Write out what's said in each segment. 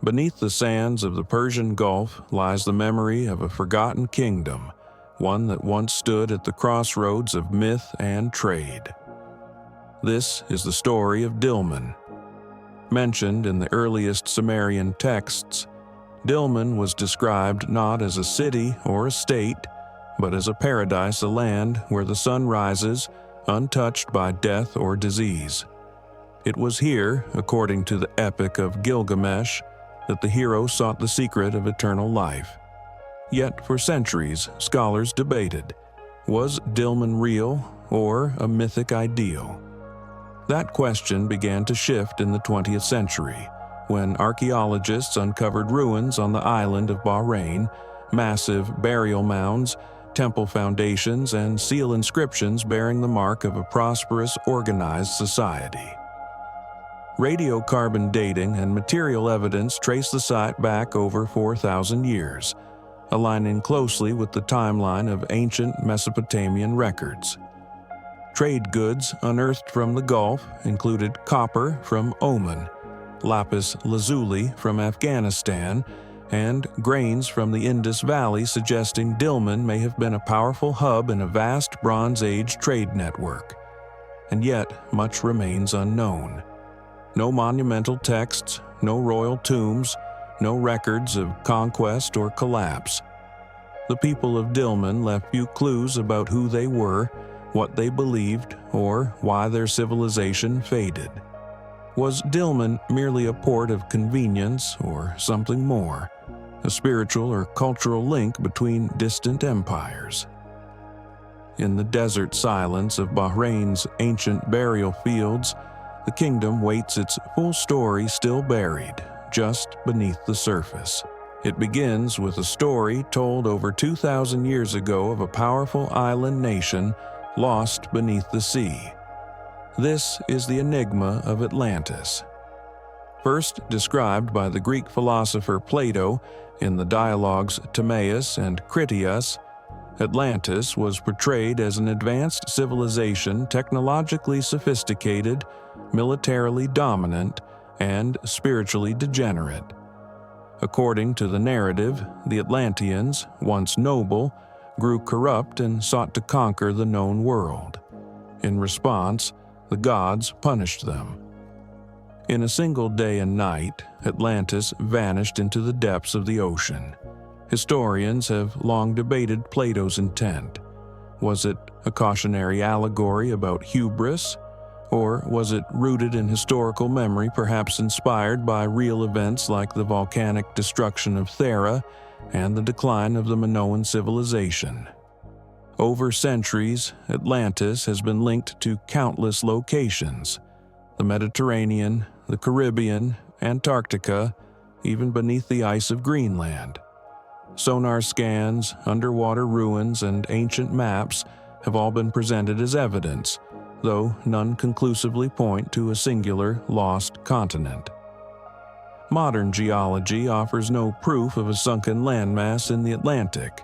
Beneath the sands of the Persian Gulf lies the memory of a forgotten kingdom, one that once stood at the crossroads of myth and trade. This is the story of Dilmun. Mentioned in the earliest Sumerian texts, Dilmun was described not as a city or a state, but as a paradise, a land where the sun rises, untouched by death or disease. It was here, according to the Epic of Gilgamesh, that the hero sought the secret of eternal life. Yet for centuries, scholars debated, was Dilmun real or a mythic ideal? That question began to shift in the 20th century, when archaeologists uncovered ruins on the island of Bahrain, massive burial mounds, temple foundations, and seal inscriptions bearing the mark of a prosperous, organized society. Radiocarbon dating and material evidence trace the site back over 4,000 years, aligning closely with the timeline of ancient Mesopotamian records. Trade goods unearthed from the Gulf included copper from Oman, lapis lazuli from Afghanistan, and grains from the Indus Valley, suggesting Dilmun may have been a powerful hub in a vast Bronze Age trade network. And yet, much remains unknown. No monumental texts, no royal tombs, no records of conquest or collapse. The people of Dilmun left few clues about who they were, what they believed, or why their civilization faded. Was Dilmun merely a port of convenience or something more, a spiritual or cultural link between distant empires? In the desert silence of Bahrain's ancient burial fields, the kingdom waits its full story still buried, just beneath the surface. It begins with a story told over 2,000 years ago of a powerful island nation lost beneath the sea. This is the enigma of Atlantis. First described by the Greek philosopher Plato in the dialogues Timaeus and Critias, Atlantis was portrayed as an advanced civilization, technologically sophisticated, militarily dominant, and spiritually degenerate. According to the narrative, the Atlanteans, once noble, grew corrupt and sought to conquer the known world. In response, the gods punished them. In a single day and night, Atlantis vanished into the depths of the ocean. Historians have long debated Plato's intent. Was it a cautionary allegory about hubris? Or was it rooted in historical memory, perhaps inspired by real events like the volcanic destruction of Thera and the decline of the Minoan civilization? Over centuries, Atlantis has been linked to countless locations: the Mediterranean, the Caribbean, Antarctica, even beneath the ice of Greenland. Sonar scans, underwater ruins, and ancient maps have all been presented as evidence, though none conclusively point to a singular lost continent. Modern geology offers no proof of a sunken landmass in the Atlantic.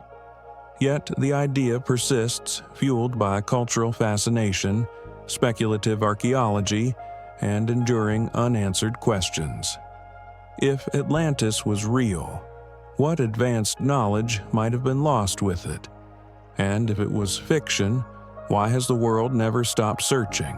Yet the idea persists, fueled by cultural fascination, speculative archaeology, and enduring unanswered questions. If Atlantis was real, what advanced knowledge might have been lost with it? And if it was fiction, why has the world never stopped searching?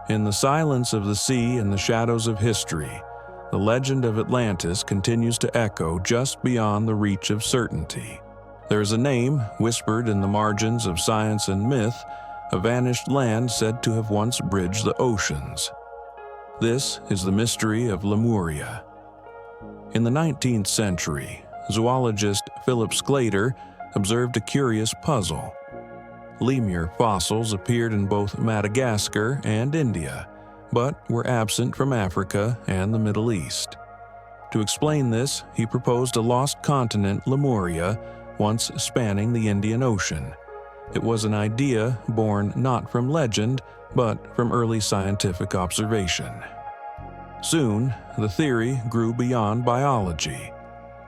In the silence of the sea and the shadows of history, the legend of Atlantis continues to echo just beyond the reach of certainty. There is a name whispered in the margins of science and myth, a vanished land said to have once bridged the oceans. This is the mystery of Lemuria. In the 19th century, zoologist Philip Sclater observed a curious puzzle. Lemur fossils appeared in both Madagascar and India, but were absent from Africa and the Middle East. To explain this, he proposed a lost continent, Lemuria, once spanning the Indian Ocean. It was an idea born not from legend, but from early scientific observation. Soon, the theory grew beyond biology.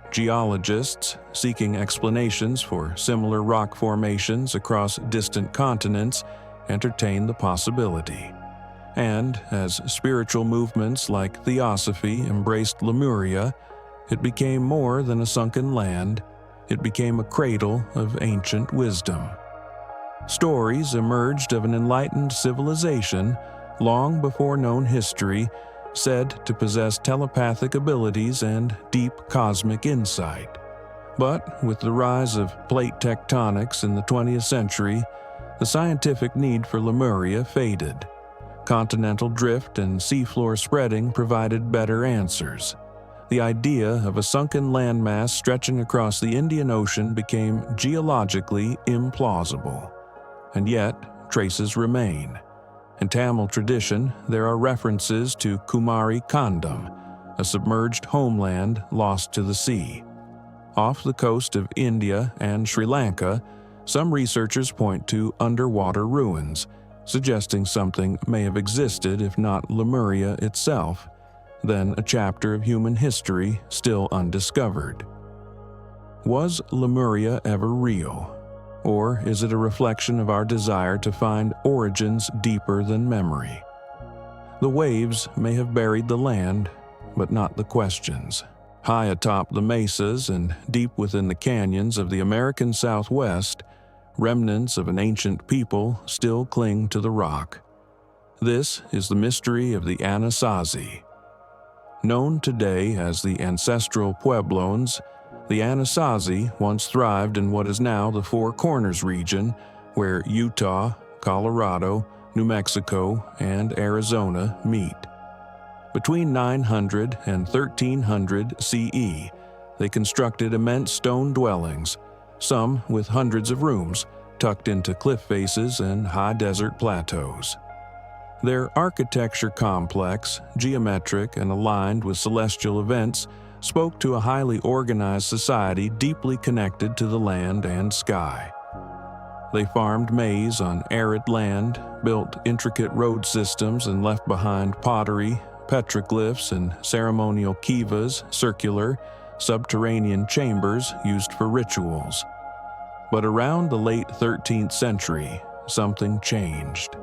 Geologists, seeking explanations for similar rock formations across distant continents, entertained the possibility. And as spiritual movements like Theosophy embraced Lemuria, it became more than a sunken land, it became a cradle of ancient wisdom. Stories emerged of an enlightened civilization long before known history, said to possess telepathic abilities and deep cosmic insight. But with the rise of plate tectonics in the 20th century, the scientific need for Lemuria faded. Continental drift and seafloor spreading provided better answers. The idea of a sunken landmass stretching across the Indian Ocean became geologically implausible. And yet, traces remain. In Tamil tradition, there are references to Kumari Kandam, a submerged homeland lost to the sea. Off the coast of India and Sri Lanka, some researchers point to underwater ruins, suggesting something may have existed if not Lemuria itself, then a chapter of human history still undiscovered. Was Lemuria ever real? Or is it a reflection of our desire to find origins deeper than memory? The waves may have buried the land, but not the questions. High atop the mesas and deep within the canyons of the American Southwest, remnants of an ancient people still cling to the rock. This is the mystery of the Anasazi. Known today as the ancestral Pueblones, the Anasazi once thrived in what is now the Four Corners region, where Utah, Colorado, New Mexico, and Arizona meet. Between 900 and 1300 CE, they constructed immense stone dwellings, some with hundreds of rooms, tucked into cliff faces and high desert plateaus. Their architecture complex, geometric, and aligned with celestial events spoke to a highly organized society deeply connected to the land and sky. They farmed maize on arid land, built intricate road systems, and left behind pottery, petroglyphs, and ceremonial kivas, circular, subterranean chambers used for rituals. But around the late 13th century, something changed.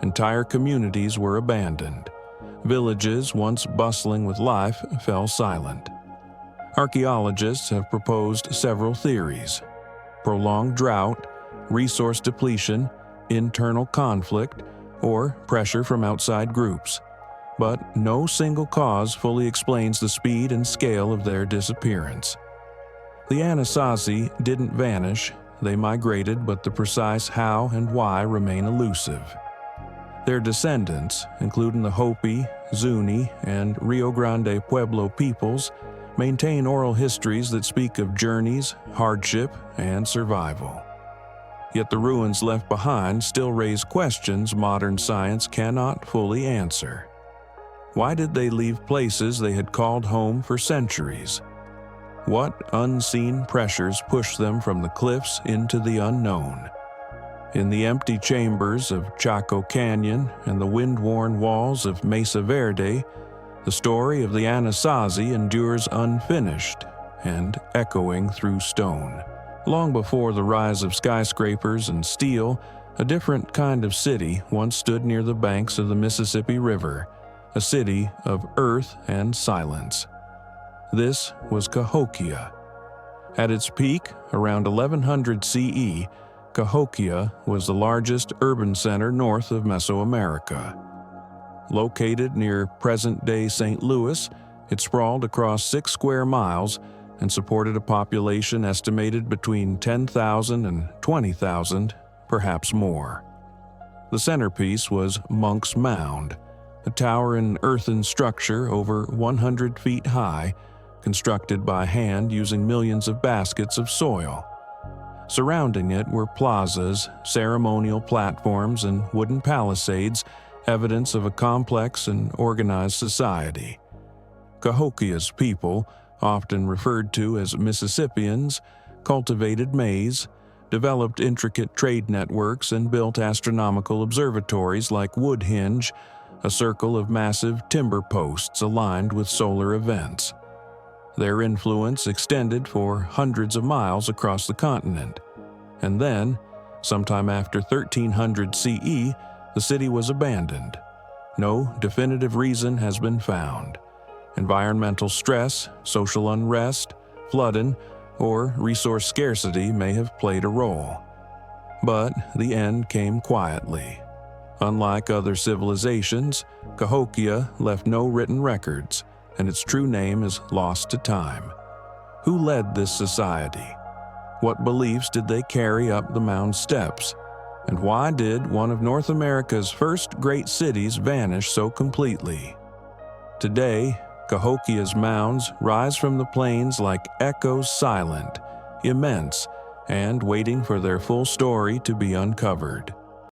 Entire communities were abandoned. Villages once bustling with life fell silent. Archaeologists have proposed several theories: prolonged drought, resource depletion, internal conflict, or pressure from outside groups. But no single cause fully explains the speed and scale of their disappearance. The Anasazi didn't vanish, they migrated, but the precise how and why remain elusive. Their descendants, including the Hopi, Zuni, and Rio Grande Pueblo peoples, maintain oral histories that speak of journeys, hardship, and survival. Yet the ruins left behind still raise questions modern science cannot fully answer. Why did they leave places they had called home for centuries? What unseen pressures pushed them from the cliffs into the unknown? In the empty chambers of Chaco Canyon and the wind-worn walls of Mesa Verde, the story of the Anasazi endures unfinished and echoing through stone. Long before the rise of skyscrapers and steel, a different kind of city once stood near the banks of the Mississippi River, a city of earth and silence. This was Cahokia. At its peak, around 1100 CE, Cahokia was the largest urban center north of Mesoamerica. Located near present-day St. Louis, it sprawled across 6 square miles and supported a population estimated between 10,000 and 20,000, perhaps more. The centerpiece was Monk's Mound, a towering earthen structure over 100 feet high, constructed by hand using millions of baskets of soil. Surrounding it were plazas, ceremonial platforms, and wooden palisades, evidence of a complex and organized society. Cahokia's people, often referred to as Mississippians, cultivated maize, developed intricate trade networks, and built astronomical observatories like Woodhenge, a circle of massive timber posts aligned with solar events. Their influence extended for hundreds of miles across the continent. And then, sometime after 1300 CE, the city was abandoned. No definitive reason has been found. Environmental stress, social unrest, flooding, or resource scarcity may have played a role. But the end came quietly. Unlike other civilizations, Cahokia left no written records, and its true name is lost to time. Who led this society? What beliefs did they carry up the mound steps? And why did one of North America's first great cities vanish so completely? Today, Cahokia's mounds rise from the plains like echoes silent, immense, and waiting for their full story to be uncovered.